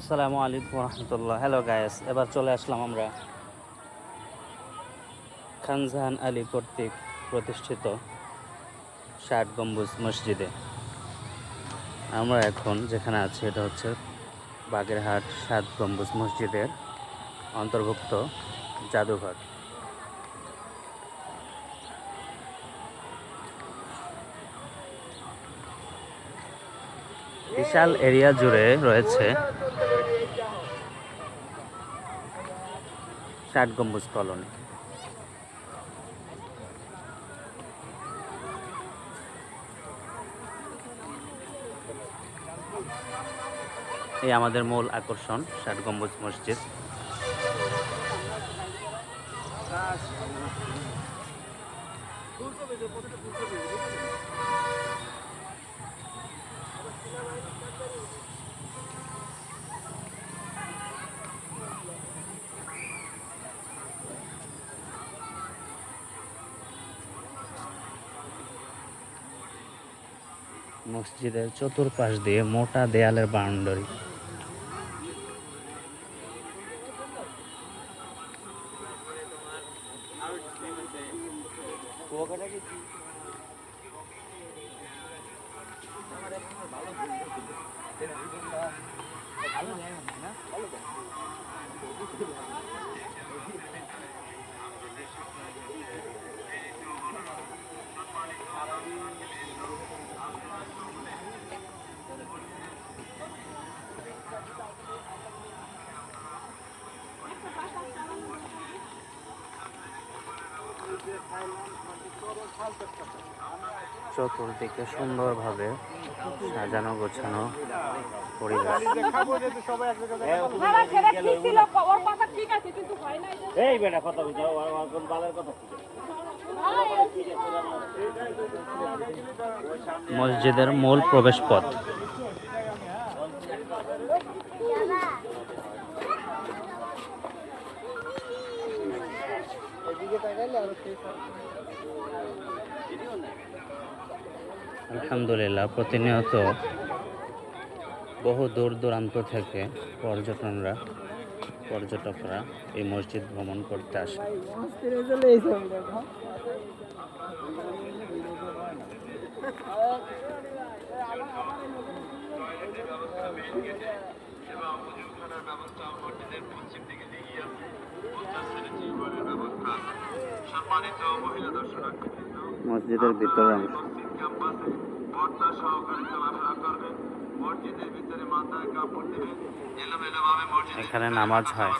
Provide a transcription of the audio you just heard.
আসসালামু আলাইকুম রহমতুল্লাহ। Hello guys, এবার চলে আসলাম আমরা খানজাহান আলী কর্তৃক প্রতিষ্ঠিত ৬০ গম্বুজ মসজিদে। আমরা এখন যেখানে আছি এটা হচ্ছে বাগেরহাট ৭ গম্বুজ মসজিদের অন্তর্ভুক্ত জাদুঘর। বিশাল এরিয়া জুড়ে রয়েছে ৬০ গম্বুজ কলোনি। এই আমাদের মূল আকর্ষণ ৬০ গম্বুজ মসজিদ। মসজিদের চতুর্পাশ দিয়ে মোটা দেয়ালের বাউন্ডারি। চতুর্দিকে সুন্দরভাবে সাজানো গোছানো পরিবেশ। মসজিদের মূল প্রবেশ পথ। আলহামদুলিল্লাহ, প্রতিনিয়ত বহু দূর দূরান্ত থেকে পর্যটকরা এই মসজিদ ভ্রমণ করতে আসে। মসজিদের ভিতরে এখানে নামাজ হয়।